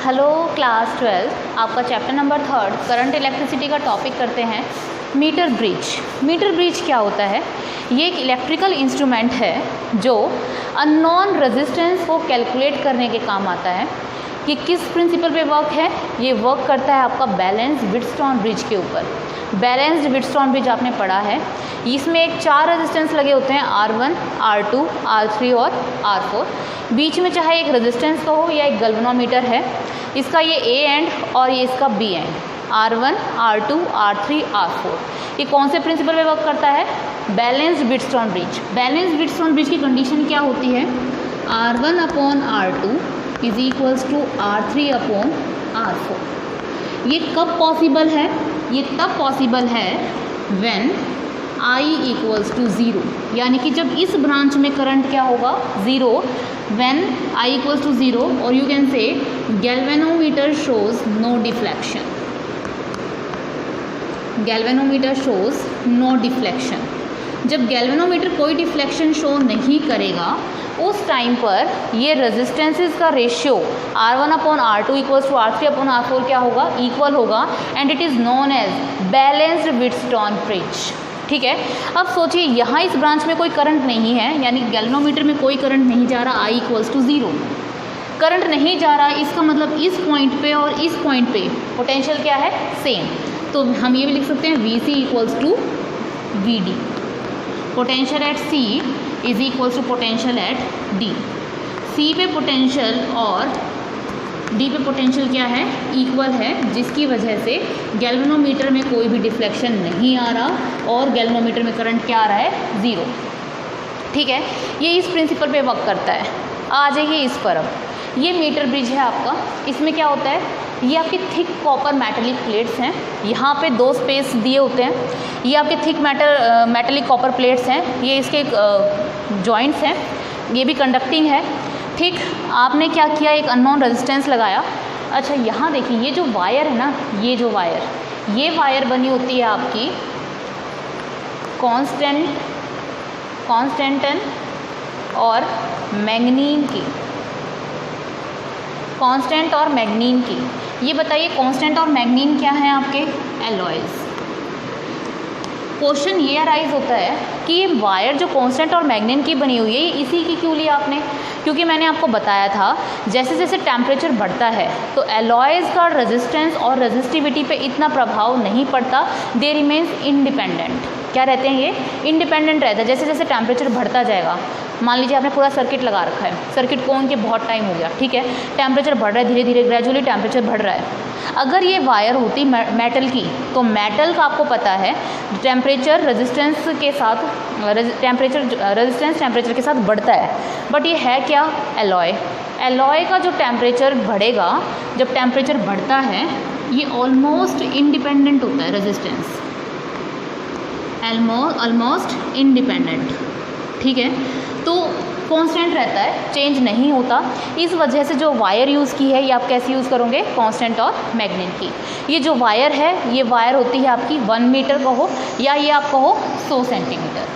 Hello class 12 आपका chapter number 3 current electricity का topic करते हैं मीटर ब्रिज। मीटर ब्रिज क्या होता है? ये एक इलेक्ट्रिकल इंस्ट्रूमेंट है जो अननोन रेजिस्टेंस को कैलकुलेट करने के काम आता है। ये किस प्रिंसिपल पे वर्क है? ये वर्क करता है आपका बैलेंस्ड व्हीटस्टोन ब्रिज के ऊपर। बैलेंस्ड व्हीटस्टोन ब्रिज आपने पढ़ा है, इसमें एक 4 रेजिस्टेंस लगे होते हैं R1, R2, R3 और R4। बीच में चाहे एक रेजिस्टेंस का हो या एक गैल्वेनोमीटर है, इसका ये A एंड और ये इसका B and, R1, R2, R3, R4। ये कौन से प्रिंसिपल पे वर्क करता है? Balanced Wheatstone bridge. Balanced Wheatstone bridge की कंडीशन क्या होती है? R1 upon R2 is equals to R3 upon R4। ये कब पॉसिबल है? ये तब पॉसिबल है व्हेन I इक्वल्स टू 0, यानी कि जब इस ब्रांच में करंट क्या होगा? 0। व्हेन I इक्वल्स टू 0 और you can say galvanometer shows no deflection. Galvanometer shows no deflection. जब गैल्वेनोमीटर कोई डिफ्लेक्शन शो नहीं करेगा उस टाइम पर ये रेजिस्टेंसेस का ratio R1 upon R2 equals to R3 upon R4 क्या होगा? इक्वल होगा and it is known as balanced Wheatstone bridge. ठीक है, अब सोचिए यहाँ इस ब्रांच में कोई करंट नहीं है, यानी गैल्वेनोमीटर में कोई करंट नहीं जा रहा, I इक्वल्स टू 0। करंट नहीं जा रहा, इसका मतलब इस पॉइंट पे और इस पॉइंट पे पोटेंशियल क्या है? सेम। तो हम ये भी लिख सकते हैं VC equals to VD। Potential at C is equals to potential at D। C पे पोटेंशियल और D पे पोटेंशियल क्या है? इक्वल है, जिसकी वजह से गैल्वेनोमीटर में कोई भी डिफ्लेक्शन नहीं आ रहा और गैल्वेनोमीटर में करंट क्या आ रहा है? 0। ठीक है, ये इस प्रिंसिपल पे वर्क करता है। आ जाइए इस पर। अब ये मीटर ब्रिज है आपका। इसमें क्या होता है? ये आपकी थिक कॉपर मेटेलिक प्लेट्स हैं, यहाँ पे 2 स्पेस दिए होते हैं। ये आपके थिक मेटेलिक कॉपर प्लेट्स हैं, ये इसके जॉइंट्स हैं, ये भी कंडक्टिंग है। ठीक, आपने क्या किया? एक अननोन रेजिस्टेंस लगाया। अच्छा, यहाँ देखिए ये जो वायर है ना, ये वायर बनी होती है आपकी कांस्टेंटन और मैग्नीन की। कांस्टेंट और मैग्नीन की। ये बताइए कांस्टेंट और मैग्नीन क्या है आपके? एलॉयज़। क्वेश्चन ये अराइज होता है कि ये वायर जो कांस्टेंट और मैग्नीन की बनी हुई है, ये इसी की क्यों लिया आपने? क्योंकि मैंने आपको बताया था जैसे जैसे टेम्परेचर बढ़ता है तो एलॉयज़ का रेजिस्टेंस और रेजिस्टिविटी पे इतना प्रभाव नहीं पड़ता, दे रिमेन्स इंडिपेंडेंट। क्या रहते हैं? ये इंडिपेंडेंट रहता है। जैसे जैसे टेम्परेचर बढ़ता जाएगा, मान लीजिए आपने पूरा सर्किट लगा रखा है, सर्किट को ऑन के बहुत टाइम हो गया, ठीक है, टेम्परेचर बढ़ रहा है, धीरे धीरे ग्रेजुअली टेम्परेचर बढ़ रहा है। अगर ये वायर होती मेटल की, तो मेटल का आपको पता है टेम्परेचर रेजिस्टेंस के साथ टेम्परेचर के साथ बढ़ता है, बट ये है क्या? एलॉय। एलॉय का जो टेम्परेचर बढ़ेगा, जब टेम्परेचर बढ़ता है, ये ऑलमोस्ट इंडिपेंडेंट होता है रेजिस्टेंस, ऑलमोस्ट इंडिपेंडेंट। ठीक है, तो कांस्टेंट रहता है, चेंज नहीं होता। इस वजह से जो वायर यूज़ की है, ये आप कैसे यूज़ करोगे? कांस्टेंट और मैग्नीन की। ये जो वायर है, ये वायर होती है आपकी 1 मीटर कहो या ये आप कहो 100 सेंटीमीटर।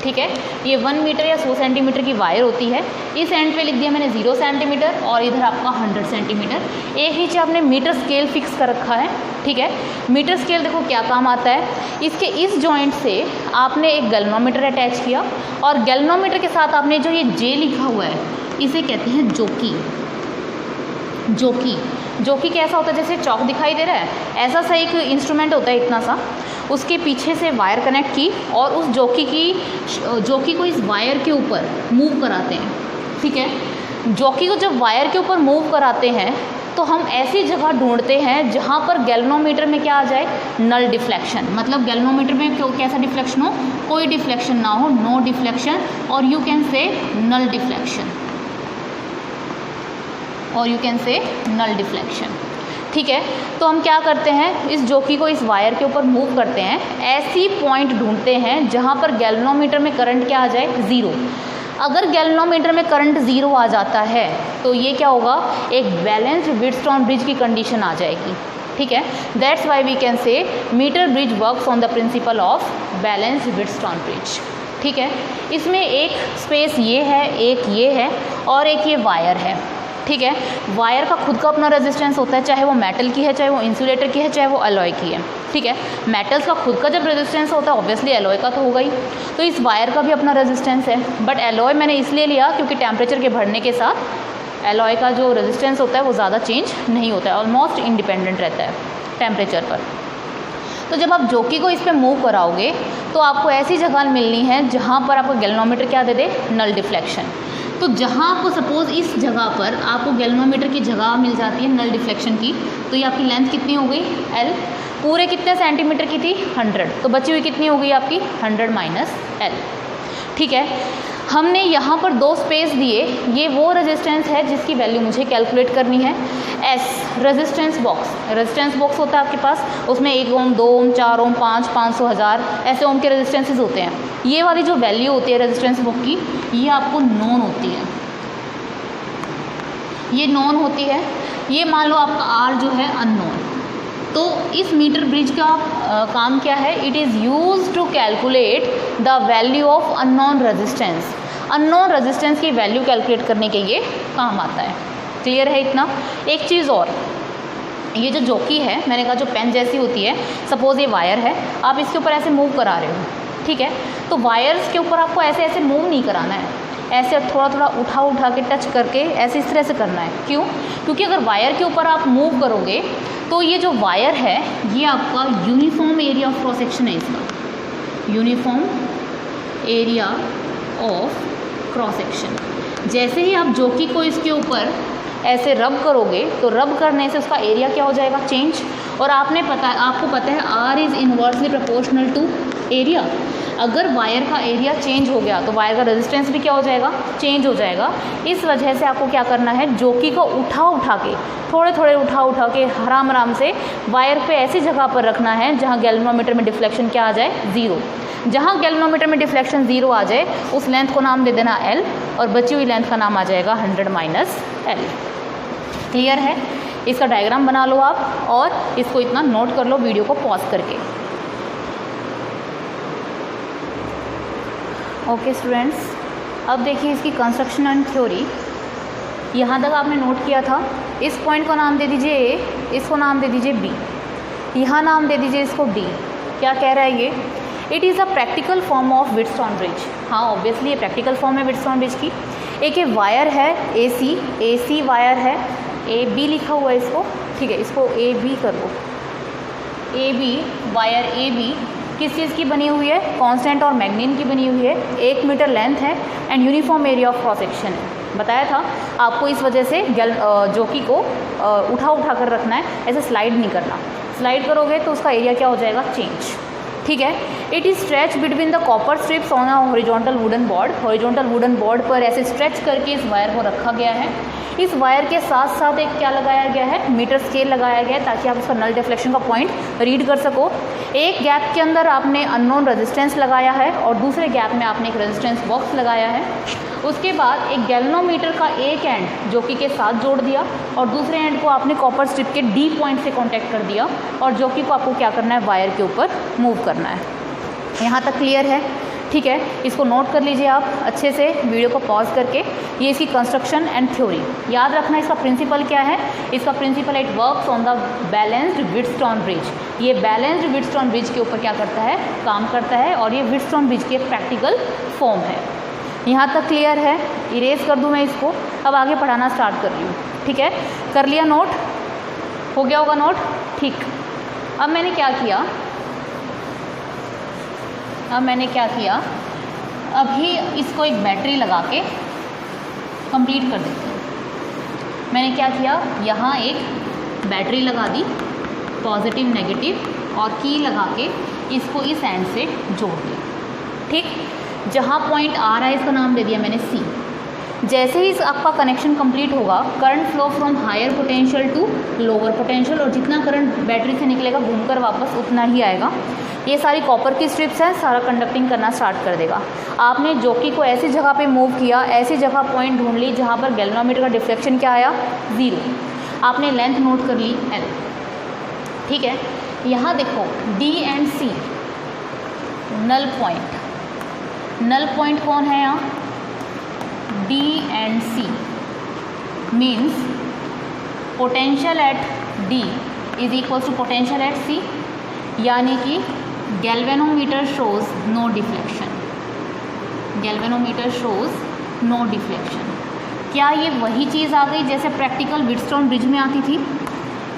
ठीक है, ये 1 मीटर या 100 सेंटीमीटर की वायर होती है। इस एंड पे लिख दिया मैंने 0 सेंटीमीटर और इधर आपका 100 सेंटीमीटर। एक नीचे आपने मीटर स्केल फिक्स कर रखा है। ठीक है, मीटर स्केल देखो क्या काम आता है। इसके इस जॉइंट से आपने एक गैल्वेनोमीटर अटैच किया और गैल्वेनोमीटर के साथ आपने जो ये J लिखा हुआ है, इसे कहते हैं जोकी। जोकी कैसा होता है? जैसे चौक दिखाई दे रहा है, ऐसा सा एक इंस्ट्रूमेंट होता है इतना सा, उसके पीछे से वायर कनेक्ट की और उस जोकी को इस वायर के ऊपर मूव कराते हैं। ठीक है, जोकी को जब वायर के ऊपर मूव कराते हैं तो हम ऐसी जगह ढूंढते हैं जहाँ पर गैल्वेनोमीटर में क्या आ जाए? Null deflection. मतलब गैल्वेनोमीटर में कैसा डिफ्लेक्शन हो? कोई डिफ्लेक्शन ना हो, नो डिफ्लेक्शन, और you can say null deflection, और you can say null deflection. ठीक है, तो हम क्या करते हैं? इस जोकी को इस वायर के ऊपर मूव करते हैं, ऐसी पॉइंट ढूंढते हैं जहाँ पर गैल्वेनोमीटर में करंट क्या आ जाए? 0। अगर गैल्वेनोमीटर में करंट 0 आ जाता है तो ये क्या होगा? एक बैलेंस्ड व्हीटस्टोन ब्रिज की कंडीशन आ जाएगी। ठीक है, that's why we can say meter bridge works on the principle of balanced Wheatstone bridge. ठीक है, इसमें एक स्पेस ये है, एक ये है और एक ये वायर है। ठीक है। वायर का खुद का अपना रेजिस्टेंस होता है, चाहे वो मेटल की है, चाहे वो इंसुलेटर की है, चाहे वो अलॉय की है, ठीक है। मेटल्स का खुद का जब रेजिस्टेंस होता है ऑब्वियसली अलॉय का तो होगा ही, तो इस वायर का भी अपना रेजिस्टेंस है। बट अलॉय मैंने इसलिए लिया क्योंकि टेम्परेचर के बढ़ने के साथ अलॉय का जो रेजिस्टेंस होता है वो ज़्यादा चेंज नहीं होता है, ऑलमोस्ट इंडिपेंडेंट रहता है टेम्परेचर पर। तो जब आप जॉकी को इस पर मूव कराओगे तो आपको ऐसी जगह मिलनी है जहाँ पर आपको गैल्वेनोमीटर क्या दे दे, नल डिफ्लेक्शन। तो जहाँ आपको सपोज इस जगह पर आपको गैल्वेनोमीटर की जगह मिल जाती है नल डिफ्लेक्शन की, तो ये आपकी लेंथ कितनी हो गई L, पूरे कितने सेंटीमीटर की थी 100, तो बची हुई कितनी हो गई आपकी 100 माइनस L, ठीक है। हमने यहाँ पर 2 स्पेस दिए, ये वो रेजिस्टेंस है जिसकी वैल्यू मुझे कैलकुलेट करनी है। S रेजिस्टेंस बॉक्स होता है आपके पास, उसमें 1 ओम, 2 ओम, 4 ओम, 5, 500, 1000 ऐसे ओम के रेजिस्टेंसेज होते हैं। ये वाली जो वैल्यू होती है रेजिस्टेंस बॉक्स की, ये आपको नॉन होती है, ये नॉन होती है। ये मान लो आपका R जो है अननोन, तो इस मीटर ब्रिज का काम क्या है, it is use to calculate the value of unknown resistance. Unknown resistance की वैल्यू कैलकुलेट करने के ये काम आता है। क्लियर है इतना। एक चीज़ और, ये जो जॉकी है मैंने कहा जो पेन जैसी होती है, सपोज ये वायर है, आप इसके ऊपर ऐसे मूव करा रहे हो, ठीक है। तो वायर्स के ऊपर आपको ऐसे ऐसे मूव नहीं कराना है, ऐसे थोड़ा थोड़ा उठा के टच करके ऐसे इस तरह से करना है। क्यों? क्योंकि अगर वायर के ऊपर आप मूव करोगे तो ये जो वायर है ये आपका uniform area of cross section है, इसका uniform area of cross section. जैसे ही आप जॉकी को इसके ऊपर ऐसे रब करोगे तो रब करने से उसका एरिया क्या हो जाएगा, चेंज। और आपको पता है R is inversely proportional to area. अगर वायर का एरिया चेंज हो गया तो वायर का रेजिस्टेंस भी क्या हो जाएगा, चेंज हो जाएगा। इस वजह से आपको क्या करना है, जॉकी को उठा के थोड़े उठा के आराम से वायर पे ऐसी जगह पर रखना है जहाँ गैल्वेनोमीटर में डिफ्लेक्शन क्या आ जाए, 0। जहाँ गैल्वेनोमीटर में डिफ्लेक्शन 0 आ जाए उस लेंथ को नाम दे देना L, और बची हुई लेंथ का नाम आ जाएगा 100 माइनस L। क्लियर है। इसका डायग्राम बना लो आप और इसको इतना नोट कर लो वीडियो को पॉज करके। ओके स्टूडेंट्स, अब देखिए इसकी कंस्ट्रक्शन एंड थ्योरी। यहाँ तक आपने नोट किया था, इस पॉइंट को नाम दे दीजिए A, इसको नाम दे दीजिए B, यहाँ नाम दे दीजिए इसको D। क्या कह रहा है ये, it is a practical form of Wheatstone bridge. हाँ ऑब्वियसली ये प्रैक्टिकल फॉर्म है व्हीटस्टोन ब्रिज की। एक ये वायर है AC वायर है, AB लिखा हुआ है इसको, ठीक है, इसको AB कर दो। AB वायर AB किस चीज़ की बनी हुई है, कांस्टेंट और मैग्नीन की बनी हुई है, 1 मीटर लेंथ है and uniform area of cross section है। बताया था आपको, इस वजह से जॉकी को उठा कर रखना है, ऐसे स्लाइड नहीं करना। स्लाइड करोगे तो उसका एरिया क्या हो जाएगा, चेंज, ठीक है। It is stretch between the copper strips on a horizontal wooden board. Horizontal wooden board पर ऐसे स्ट्रेच करके इस वायर को रखा गया है। इस वायर के साथ साथ एक क्या लगाया गया है, मीटर स्केल लगाया गया है ताकि आप उसका नल डिफ्लेक्शन का पॉइंट रीड कर सको। एक गैप के अंदर आपने अननोन रेजिस्टेंस लगाया है और दूसरे गैप में आपने एक रेजिस्टेंस बॉक्स लगाया है। उसके बाद एक गैल्वेनोमीटर का एक एंड जॉकी के साथ जोड़ दिया और दूसरे एंड को आपने कॉपर स्ट्रिप के D पॉइंट से कांटेक्ट कर दिया और जॉकी को आपको क्या करना है, वायर के ऊपर मूव करना है। यहाँ तक क्लियर है, ठीक है। इसको नोट कर लीजिए आप अच्छे से वीडियो को पॉज करके। ये इसकी कंस्ट्रक्शन एंड थ्योरी याद रखना। इसका प्रिंसिपल क्या है, इसका principal it works on the balanced Wheatstone bridge. ये बैलेंस्ड व्हीटस्टोन ब्रिज के ऊपर क्या करता है, काम करता है और ये व्हीटस्टोन ब्रिज की एक प्रैक्टिकल फॉर्म है। यहाँ तक क्लियर है। इरेज कर दूँ मैं इसको, अब आगे पढ़ाना स्टार्ट कर रही हूँ, ठीक है। कर लिया नोट, हो गया होगा नोट, ठीक। अब मैंने क्या किया, अभी इसको एक बैटरी लगा के कंप्लीट कर देती हूँ। मैंने क्या किया, यहाँ एक बैटरी लगा दी, पॉजिटिव नेगेटिव, और की लगा के इसको इस एंड से जोड़ दी, ठीक। जहाँ पॉइंट आ रहा है इसका नाम दे दिया मैंने C। जैसे ही आपका कनेक्शन कंप्लीट होगा, current flow from higher potential to lower potential, और जितना करंट बैटरी से निकलेगा घूमकर वापस उतना ही आएगा। ये सारी कॉपर की स्ट्रिप्स हैं, सारा कंडक्टिंग करना स्टार्ट कर देगा। आपने जॉकी को ऐसी जगह पे मूव किया, ऐसी जगह पॉइंट ढूंढ ली जहाँ पर गैल्वेनोमीटर का डिफ्लेक्शन क्या आया, 0। आपने लेंथ नोट कर ली L, ठीक है। यहाँ देखो D and C null point कौन है यहाँ, D and C means potential at D is equal to potential at C, यानी कि galvanometer shows no deflection, galvanometer shows no deflection. क्या ये वही चीज़ आ गई जैसे प्रैक्टिकल व्हीटस्टोन ब्रिज में आती थी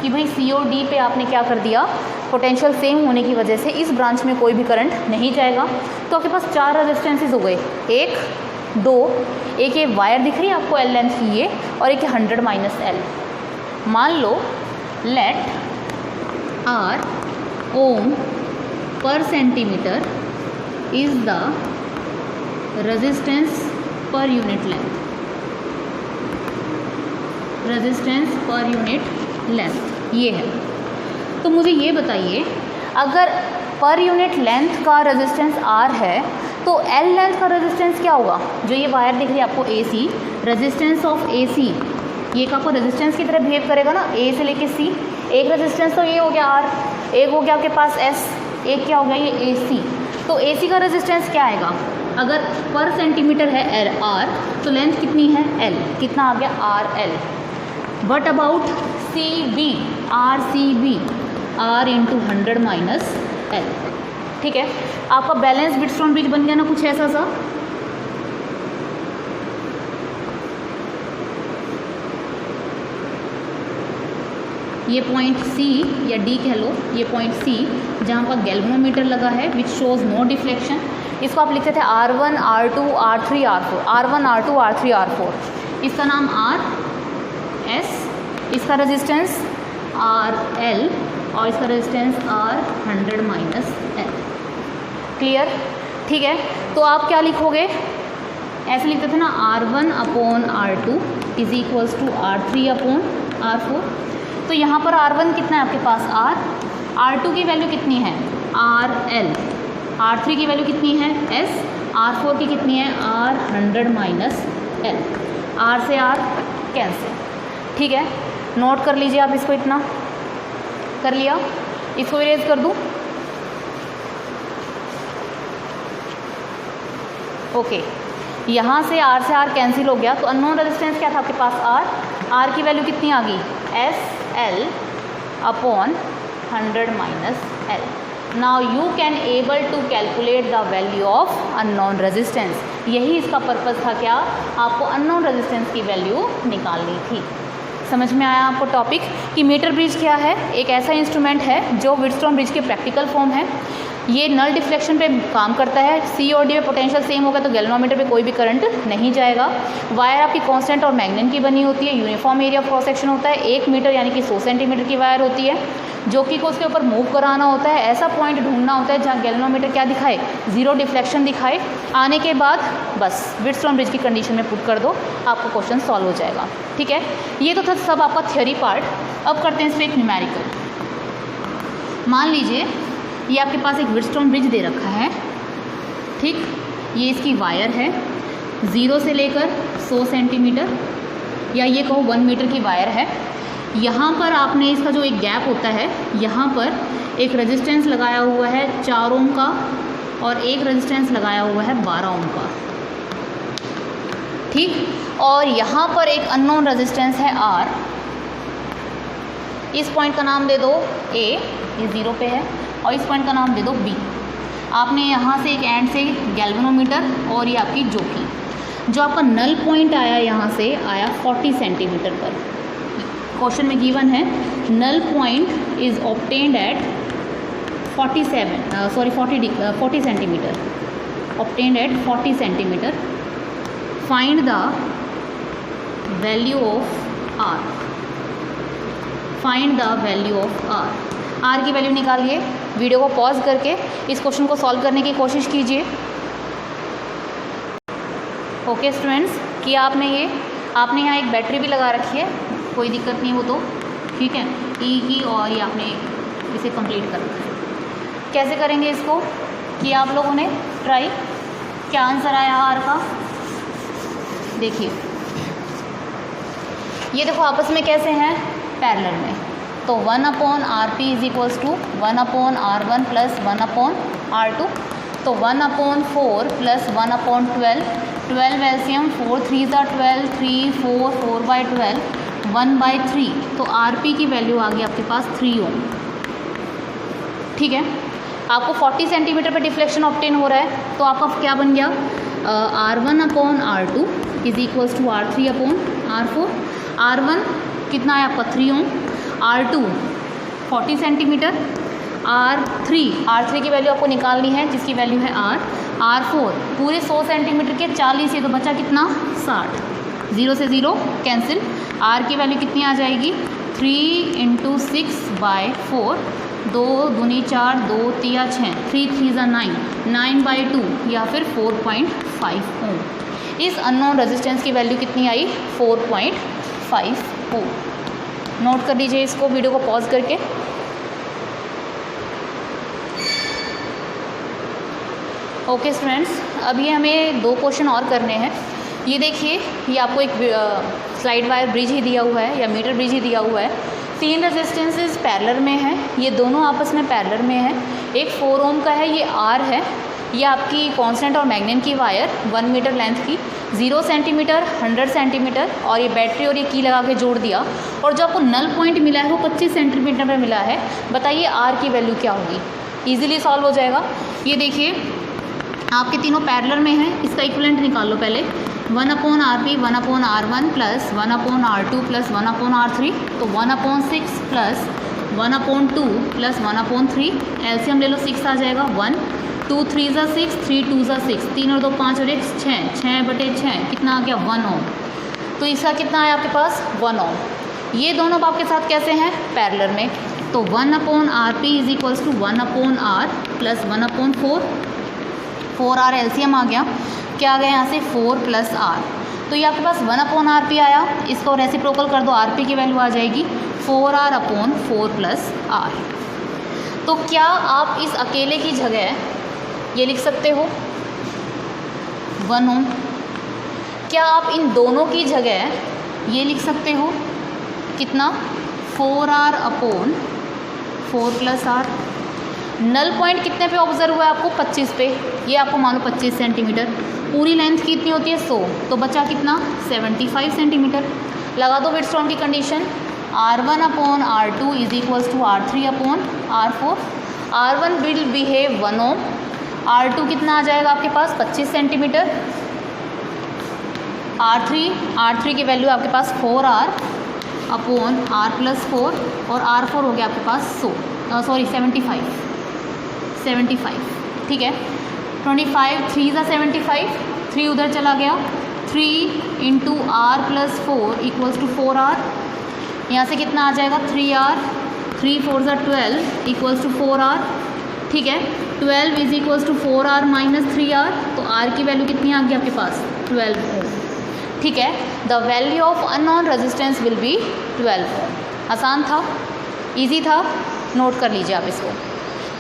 कि भाई C और D पे आपने क्या कर दिया, पोटेंशियल सेम होने की वजह से इस ब्रांच में कोई भी करंट नहीं जाएगा। तो आपके पास 4 रेजिस्टेंसेस हो गए, 1 2, एक ये वायर दिख रही है आपको L लेंथ की ये, और एक 100 माइनस L। मान लो लेट R ओम पर centimetre is the resistance per unit length, resistance per unit length ये है। तो मुझे ये बताइए, अगर पर यूनिट लेंथ का रेजिस्टेंस R है तो L लेंथ का रेजिस्टेंस क्या होगा? जो ये वायर दिख रही है आपको AC, रेजिस्टेंस ऑफ AC, ये का आपको रेजिस्टेंस की तरह बिहेव करेगा ना, A से लेके C। एक रेजिस्टेंस तो ये हो गया R, एक हो गया आपके पास S, एक क्या हो गया ये AC। तो AC का रेजिस्टेंस क्या आएगा? अगर पर सेंटीमीटर है R तो लेंथ कितनी है L, कितना आ गया RL। But about CB, RCB, R into 100 minus L। ठीक है, आपका बैलेंस व्हीटस्टोन ब्रिज बन गया ना कुछ ऐसा सा। ये पॉइंट C या D कह लो, ये पॉइंट C जहाँ पर गैल्वेनोमीटर लगा है विच शोज नो डिफ्लेक्शन, इसको आप लिखते थे R1 R2 R3 R4, R1 R2 R3 R4। इसका नाम RS, इसका रेजिस्टेंस RL और इसका resistance R100 minus L। Clear? ठीक है, तो आप क्या लिखोगे? ऐसे लिखते थे ना, R1 upon R2 is equals to R3 upon R4। तो यहाँ पर R1 कितना है आपके पास R, R2 की वैल्यू कितनी है RL, R3 की वैल्यू कितनी है S, R4 की कितनी है R100 माइनस L। R से R कैंसिल। ठीक है, नोट कर लीजिए आप इसको, इतना कर लिया, इसको इरेज कर दूँ। ओके, यहाँ से R कैंसिल हो गया, तो अननोन रेजिस्टेंस क्या था आपके पास R की वैल्यू कितनी आ गई SL upon 100 minus L। Now you can able to calculate the value of unknown resistance. यही इसका पर्पज़ था, क्या आपको अननोन रेजिस्टेंस की वैल्यू निकालनी थी। समझ में आया आपको टॉपिक कि मीटर ब्रिज क्या है? एक ऐसा इंस्ट्रूमेंट है जो व्हीटस्टोन ब्रिज के प्रैक्टिकल फॉर्म है। ये नल डिफ्लेक्शन पे काम करता है। C और D में पोटेंशियल सेम होगा तो गैल्वेनोमीटर पे कोई भी करंट नहीं जाएगा। वायर आपकी कांस्टेंट और मैग्नेट की बनी होती है। Uniform area of cross section होता है। 1 मीटर यानी कि 100 सेंटीमीटर की वायर होती है जो कि को उसके ऊपर मूव कराना होता है। ऐसा पॉइंट ढूंढना होता है जहाँ गैल्वेनोमीटर क्या दिखाए, 0 डिफ्लेक्शन दिखाए। आने के बाद बस व्हीटस्टोन ब्रिज की कंडीशन में पुट कर दो, आपको क्वेश्चन सॉल्व हो जाएगा। ठीक है, ये तो था सब आपका थियोरी पार्ट। अब करते हैं इस पर एक न्यूमेरिकल। मान लीजिए ये आपके पास एक व्हीटस्टोन ब्रिज दे रखा है, ठीक, ये इसकी वायर है 0 से लेकर 100 सेंटीमीटर या ये कहो 1 मीटर की वायर है। यहाँ पर आपने इसका जो एक गैप होता है, यहाँ पर एक रेजिस्टेंस लगाया हुआ है 4 ओम का और एक रेजिस्टेंस लगाया हुआ है 12 ओम का, ठीक। और यहाँ पर एक अननोन रेजिस्टेंस है R। इस पॉइंट का नाम दे दो A, ये 0 पे है, और इस पॉइंट का नाम दे दो B। आपने यहाँ से एक एंड से गैल्वेनोमीटर और ये आपकी जोकी, जो आपका नल पॉइंट आया यहाँ से आया 40 सेंटीमीटर पर। क्वेश्चन में गिवन है null point is obtained at 40 centimetre, obtained at 40 centimetre. Find the value of R, find the value of R। R की वैल्यू निकालिए। वीडियो को पॉज करके इस क्वेश्चन को सॉल्व करने की कोशिश कीजिए। ओके स्टूडेंट्स, किया आपने ये, आपने यहाँ एक बैटरी भी लगा रखी है, कोई दिक्कत नहीं हो तो, ठीक है, ई की, और ये आपने इसे कंप्लीट कर रखा है। कैसे करेंगे इसको, किया आप लोगों ने ट्राई? क्या आंसर आया R का? देखिए ये देखो आपस में कैसे हैं, पैरेलल में। तो 1/RP is equals to 1/R1 plus 1/R2। तो 1/4 प्लस 1/12 12 एलसीएम 4 3 12, 3 4 4/12, 1/3, तो आरपी की वैल्यू आ गई आपके पास 3 ओम। ठीक है, आपको 40 सेंटीमीटर पर डिफ्लेक्शन ऑब्टेन हो रहा है, तो आपका क्या बन गया, R1/R2 is equals to R3/R4। R1 कितना है आपका 3 ओम, R2 40 सेंटीमीटर, R3 की वैल्यू आपको निकालनी है जिसकी वैल्यू है R4 पूरे 100 सेंटीमीटर के 40 है, तो बचा कितना 60, 0 से 0 कैंसिल। R की वैल्यू कितनी आ जाएगी 3 × 6/4, 2 दूनी 4, 2 तिया 6, 3 3 9, 9/2 या फिर 4.5 ओम। इस अननोन रेजिस्टेंस की वैल्यू कितनी आई 4.5 ओम। नोट कर लीजिए इसको वीडियो को पॉज करके। ओके स्टूडेंट्स, अभी हमें 2 क्वेश्चन और करने हैं। ये देखिए, ये आपको एक स्लाइड वायर ब्रिज ही दिया हुआ है या मीटर ब्रिज ही दिया हुआ है। 3 रेजिस्टेंसेस पैरेलल में हैं, ये दोनों आपस में पैरेलल में हैं। एक 4 ओम का है, ये R है, ये आपकी कांस्टेंट और मैग्नेट की वायर 1 मीटर लेंथ की, 0 सेंटीमीटर 100 सेंटीमीटर, और ये बैटरी और ये की लगा के जोड़ दिया, और जो आपको नल पॉइंट मिला है वो 25 सेंटीमीटर में मिला है। बताइए R की वैल्यू क्या होगी। ईजिली सॉल्व हो जाएगा। ये देखिए आपके तीनों पैरेलल में हैं, इसका इक्विवेलेंट निकाल लो पहले। 1/RP 1/R1 plus 1/R2 plus 1/R3, तो 1/6 प्लस 1/2 प्लस 1/3, एलसीएम ले लो 6 आ जाएगा। 1 2 3 6, 3 2 6, 3 और 2 5 और 1 6, 6/6 कितना आ गया 1 ओम। तो इसका कितना है आपके पास 1 ओम। ये दोनों आपके साथ कैसे हैं पैरेलल में, तो 1/RP is equals to 1/R plus 1/4, 4R LCM आ गया, क्या आ गया यहाँ से 4 + R, तो ये आपके पास 1/RP आया। इसको रेसिप्रोकल कर दो, RP की वैल्यू आ जाएगी 4R/4 + R। तो क्या आप इस अकेले की जगह ये लिख सकते हो 1 ओम। क्या आप इन दोनों की जगह ये लिख सकते हो कितना 4R/4 + R। नल पॉइंट कितने पे ऑब्जर्व हुआ है आपको 25 पे, ये आपको मानो 25 सेंटीमीटर, पूरी लेंथ कितनी होती है 100, तो बचा कितना 75 सेंटीमीटर। लगा दो व्हिटस्टोन की condition, R1/R2 is equals to R3/R4। R1 will behave 1 ohm, R2 कितना आ जाएगा आपके पास 25 सेंटीमीटर, R3 की वैल्यू आपके पास 4R/R + 4, और R4 हो गया आपके पास 75, ठीक है। 25 3 × 75, 3 उधर चला गया, 3 × R + 4 इक्वल्स टू 4R, यहाँ से कितना आ जाएगा 3R, 3 4 12 इक्वल्स टू 4R, ठीक है। 12 is equals to 4R - 3R, तो R की वैल्यू कितनी आ गई आपके पास 12 ओम, ठीक है। The value of unknown resistance will be 12 ओम। आसान था, इजी था, नोट कर लीजिए आप इसको।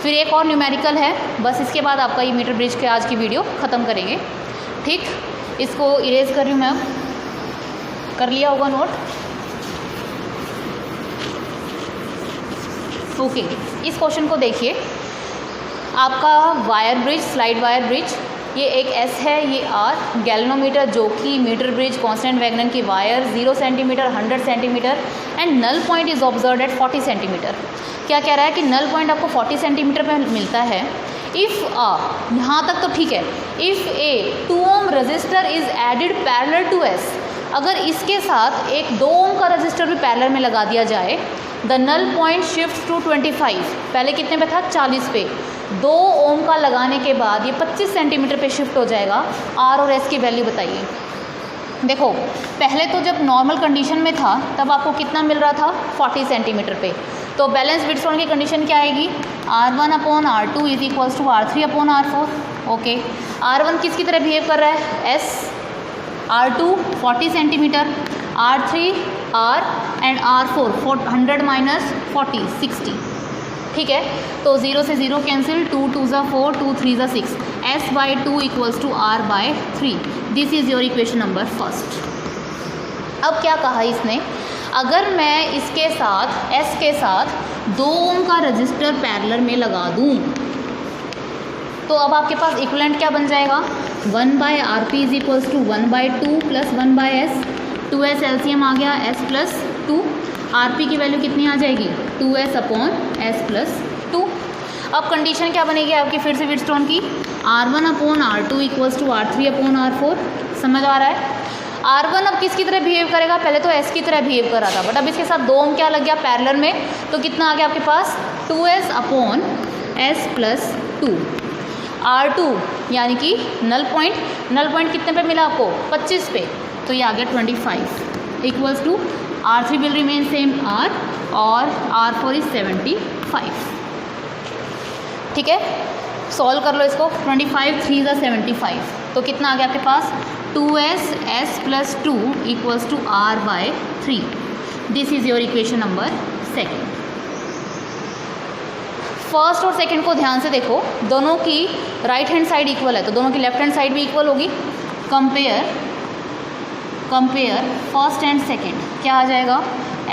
फिर एक और न्यूमेरिकल है, बस इसके बाद आपका ये मीटर ब्रिज के आज की वीडियो ख़त्म करेंगे, ठीक। इसको इरेज कर रही हूँ मैं, अब कर लिया होगा नोट। ओके, इस क्वेश्चन को देखिए, आपका wire bridge, slide wire bridge, ये एक S है, ये R, गैल्वेनोमीटर जो कि मीटर ब्रिज कांस्टेंट मैग्नेट की wire 0 centimetre 100 centimetre, and null point is observed at 40 centimetre. क्या कह रहा है कि नल पॉइंट आपको 40 सेंटीमीटर पे मिलता है। इफ़ यहाँ तक तो ठीक है। If a 2 ohm resistor is added parallel to S, अगर इसके साथ एक 2 ओम का रजिस्टर भी पैरेलल में लगा दिया जाए, the null point shift to 25, पहले कितने पे था 40 पे, 2 ओम का लगाने के बाद ये 25 सेंटीमीटर पे शिफ्ट हो जाएगा। R और S की वैल्यू बताइए। देखो, पहले तो जब नॉर्मल कंडीशन में था तब आपको कितना मिल रहा था 40 सेंटीमीटर पे, तो बैलेंस व्हिटस्टोन की कंडीशन क्या आएगी R1/R2 is equals to R3/R4। Okay, R1 किसकी तरह बिहेव कर रहा है S, R2 40 centimetre, R3 R and R4 100 - 40 60, ठीक है। तो 0 से 0 cancel, 2 2 4, 2 3 6, S/2 equals to R/3। This is your equation number first. अब क्या कहा इसने, अगर मैं इसके साथ S के साथ 2 ओम का रजिस्टर पैरेलल में लगा दूं, तो अब आपके पास इक्विवेलेंट क्या बन जाएगा 1/RP is equals to 1/2 plus 1/S, 2S LCM आ गया S प्लस 2, RP की वैल्यू कितनी आ जाएगी 2S अपॉन S प्लस 2। अब कंडीशन क्या बनेगी आपकी फिर से व्हीटस्टोन की, R1 upon R2 equals to R3 upon R4। समझ आ रहा है? R1 अब किसकी तरह बिहेव करेगा, पहले तो S की तरह बिहेव कर रहा था, बट अब इसके साथ 2 ओम क्या लग गया पैरेलल में, तो कितना आ गया आपके पास 2S upon S plus 2। R2 यानी कि नल पॉइंट कितने पे मिला आपको 25 पे, तो ये आ गया 25 equals to R3 will remain same R और R4 इज 75। ठीक है, सॉल्व कर लो इसको, 25 3 ज़ा 75, तो कितना आ गया आपके पास 2S S plus 2 equals to R/3। This is your equation number 2। First और सेकंड को ध्यान से देखो, दोनों की राइट हैंड साइड इक्वल है तो दोनों की लेफ्ट हैंड साइड भी इक्वल होगी। कंपेयर फर्स्ट एंड सेकंड, क्या आ जाएगा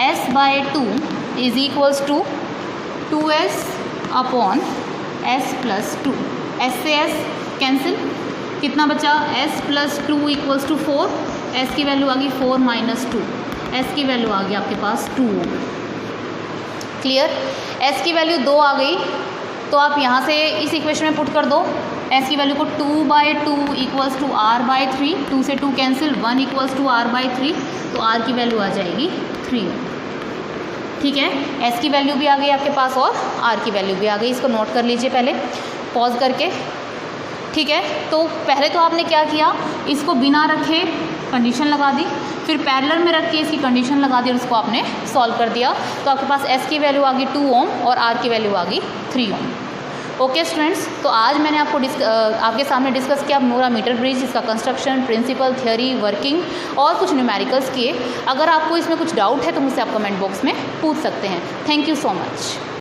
S/2 is equals to 2S upon S plus 2, S से S कैंसिल, कितना बचा S plus 2 equals to 4, S की वैल्यू आ गई 4 माइनस 2, S की वैल्यू आ गई आपके पास 2। क्लियर? S की वैल्यू 2 आ गई तो आप यहाँ से इस इक्वेशन में पुट कर दो S की वैल्यू को 2/2 इक्वल्स टू R/3, 2 से 2 कैंसिल, 1 इक्वल्स टू R/3, तो R की वैल्यू आ जाएगी 3। ठीक है, S की वैल्यू भी आ गई आपके पास और R की वैल्यू भी आ गई। इसको नोट कर लीजिए पहले पॉज करके। ठीक है, तो पहले तो आपने क्या किया, इसको बिना रखे कंडीशन लगा दी, फिर पैरेलल में रख के इसकी कंडीशन लगा दी और उसको आपने सॉल्व कर दिया, तो आपके पास S की वैल्यू आ गई 2 ओम और R की वैल्यू आ गई 3 ओम। ओके स्टूडेंट्स, तो आज मैंने आपको आपके सामने डिस्कस किया नूरा मीटर ब्रिज, इसका कंस्ट्रक्शन, प्रिंसिपल, थ्योरी, वर्किंग और कुछ न्यूमेरिकल्स किए। अगर आपको इसमें कुछ डाउट है तो मुझसे आप कमेंट बॉक्स में पूछ सकते हैं। Thank you so much.